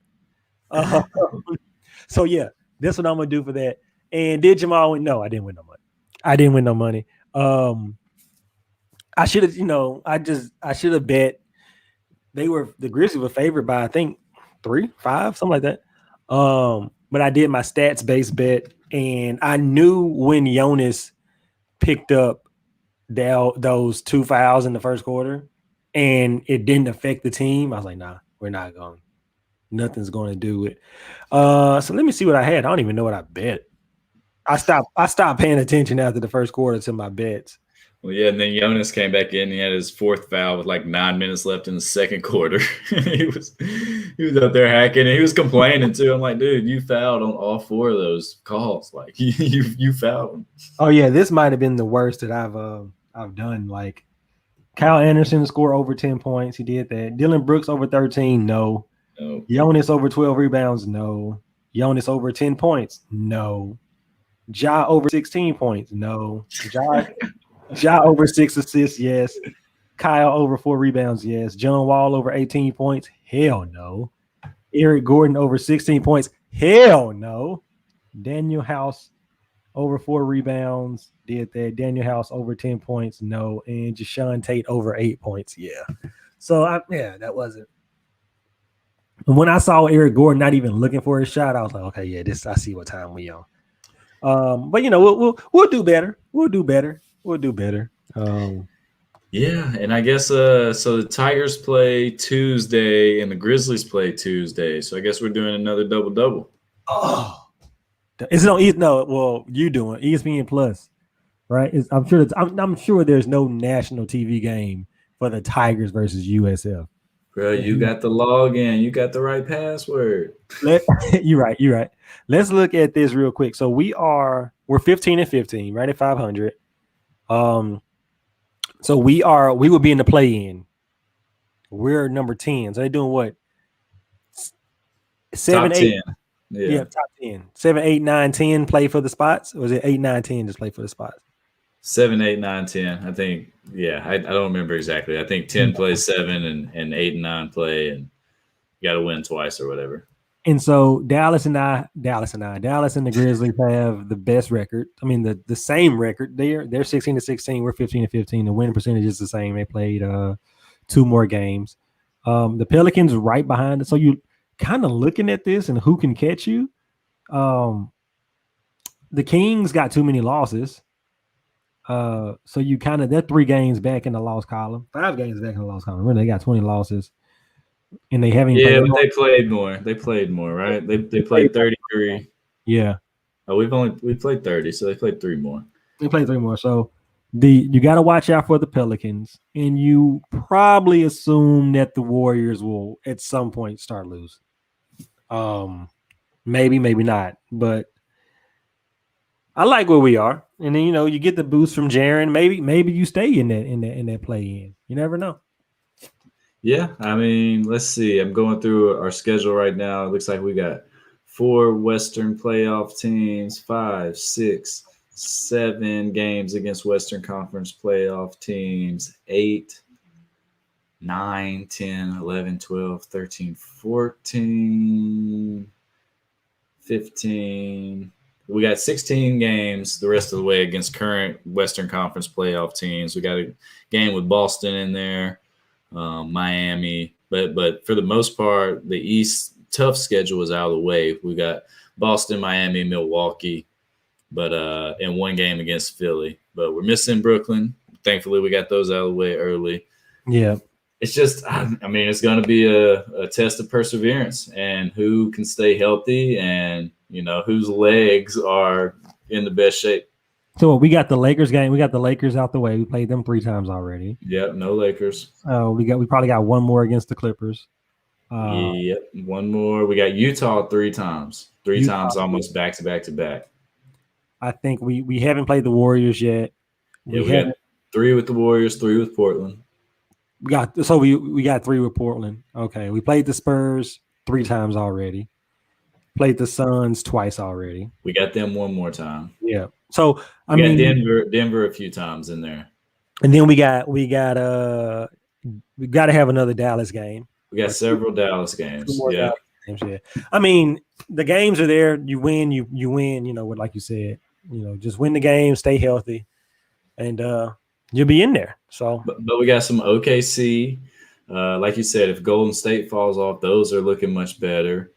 So yeah, that's what I'm gonna do for that. And did Jamal win? No, I didn't win no money. I should have, I should have bet. The Grizzlies were favored by, I think, 3, 5, something like that. But I did my stats-based bet, and I knew when Jonas picked up those 2 fouls in the first quarter, and it didn't affect the team. I was like, nah, we're not going. Nothing's going to do it. So let me see what I had. I don't even know what I bet. I stopped paying attention after the first quarter to my bets. Well, yeah, and then Jonas came back in. He had his fourth foul with like 9 minutes left in the second quarter. he was up there hacking, and he was complaining too. I'm like, dude, you fouled on all 4 of those calls. Like you fouled him. Oh yeah, this might have been the worst that I've done. Like Kyle Anderson scored over 10 points. He did that. Dylan Brooks over 13. No. Jonas over 12 rebounds. No. Jonas over 10 points. No. Ja over 16 points. No. Ja over 6 assists. Yes. Kyle over 4 rebounds. Yes. John Wall over 18 points. Hell no. Eric Gordon over 16 points. Hell no. Daniel House over 4 rebounds. Did that. Daniel House over 10 points. No. And Jashawn Tate over 8 points. Yeah. So, that wasn't. When I saw Eric Gordon not even looking for his shot, I was like, okay, yeah, I see what time we on. But we'll do better. We'll do better. Yeah, and I guess so the Tigers play Tuesday and the Grizzlies play Tuesday. So I guess we're doing another double-double. Oh, is it on? No, well, you doing ESPN Plus, right? I'm sure there's no national TV game for the Tigers versus USF. Bro, you got the login. You got the right password. You're right. Let's look at this real quick. So we're 15-15, right at 500. So we would be in the play-in. We're number 10. So they're doing what? 7, top 8. 10. Yeah, top 10. 7, 8, 9, 10 play for the spots? Or was it 8, 9, 10 just play for the spots? 7, 8, 9, 10. I think, I don't remember exactly. I think 10 plays 7 and 8 and 9 play, and you got to win twice or whatever. And so Dallas and the Grizzlies have the best record. I mean, the same record. They're 16-16. We're 15-15. The winning percentage is the same. They played 2 more games. The Pelicans right behind it. So you kind of looking at this and who can catch you. The Kings got too many losses. So you they're 3 games back in the loss column, 5 games back in the loss column. Really, they got 20 losses. And they haven't. Yeah, but they played more. They played more, right? They played 33. Yeah. Oh, we played 30, so they played 3 more. They played 3 more. So you got to watch out for the Pelicans, and you probably assume that the Warriors will at some point start losing. Maybe not, but I like where we are. And then you get the boost from Jaren. Maybe you stay in that play-in. You never know. Yeah, I mean, let's see. I'm going through our schedule right now. It looks like we got 4 Western playoff teams, 5, 6, 7 games against Western Conference playoff teams, 8, 9, 10, 11, 12, 13, 14, 15. We got 16 games the rest of the way against current Western Conference playoff teams. We got a game with Boston in there. Miami, but for the most part, the East tough schedule is out of the way. We got Boston, Miami, Milwaukee, but in 1 game against Philly. But we're missing Brooklyn. Thankfully, we got those out of the way early. Yeah, it's just, I mean, it's going to be a test of perseverance and who can stay healthy and whose legs are in the best shape. So we got the Lakers game. We got the Lakers out the way. We played them 3 times already. Yep, no Lakers. We probably got 1 more against the Clippers. Yep, 1 more. We got Utah 3 times. 3 times almost back to back to back. I think we haven't played the Warriors yet. We got 3 with the Warriors, 3 with Portland. We got 3 with Portland. Okay, we played the Spurs 3 times already. Played the Suns twice already. We got them 1 more time. Yeah. So I mean Denver a few times in there. And then we got to have another Dallas game. We got several Dallas games. Yeah. Dallas games, yeah. I mean, the games are there. You win, you win, like you said, just win the game, stay healthy, and you'll be in there. So but we got some OKC. Like you said, if Golden State falls off, those are looking much better.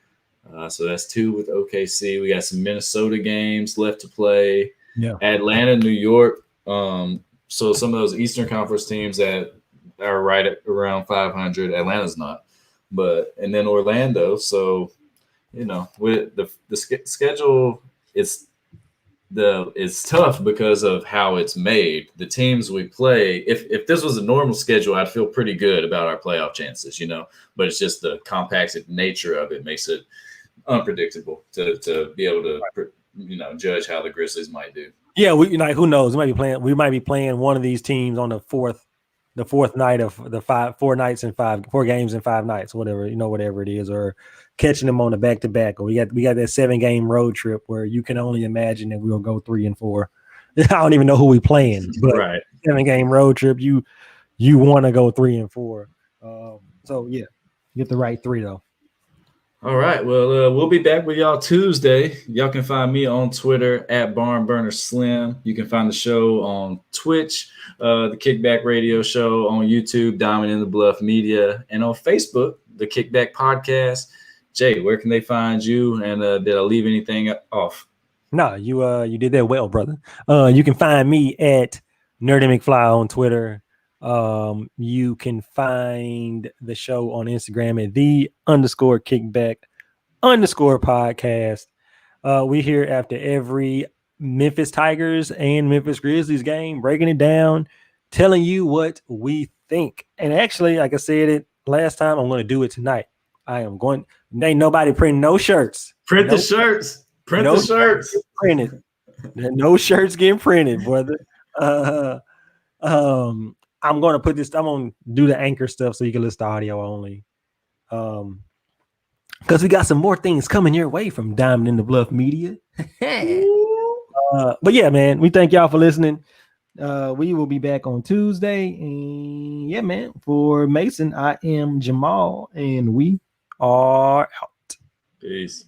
So that's 2 with OKC. We got some Minnesota games left to play. Yeah. Atlanta, New York. So some of those Eastern Conference teams that are right at around 500. Atlanta's not. And then Orlando. So, with the schedule, it's it's tough because of how it's made. The teams we play, if this was a normal schedule, I'd feel pretty good about our playoff chances, but it's just the compacted nature of it makes it unpredictable to be able to judge how the Grizzlies might do. Yeah, who knows? We might be playing one of these teams on the fourth night of the 4 games in 5 nights, whatever it is, or catching them on the back-to-back. Or we got that 7-game road trip where you can only imagine that we'll go 3-4. I don't even know who we playing, but right. 7-game road trip, you want to go 3-4. So yeah, get the right 3 though. All right. Well, we'll be back with y'all Tuesday. Y'all can find me on Twitter at BarnburnerSlim. You can find the show on Twitch, the Kickback Radio Show, on YouTube, Diamond in the Bluff Media, and on Facebook, the Kickback Podcast. Jay, where can they find you? And did I leave anything off? No, you did that well, brother. You can find me at Nerdy McFly on Twitter. You can find the show on Instagram at _Kickback_podcast. We here after every Memphis Tigers and Memphis Grizzlies game, breaking it down, telling you what we think. And actually, like I said it last time, I'm going to do it tonight. Ain't nobody printing no shirts. Print the shirts. Print the shirts. Printed. No shirts getting printed, brother. I'm going to do the anchor stuff so you can listen to audio only. Because we got some more things coming your way from Diamond in the Bluff Media. But yeah, man, we thank y'all for listening. We will be back on Tuesday. And yeah, man, for Mason, I am Jamal, and we are out. Peace.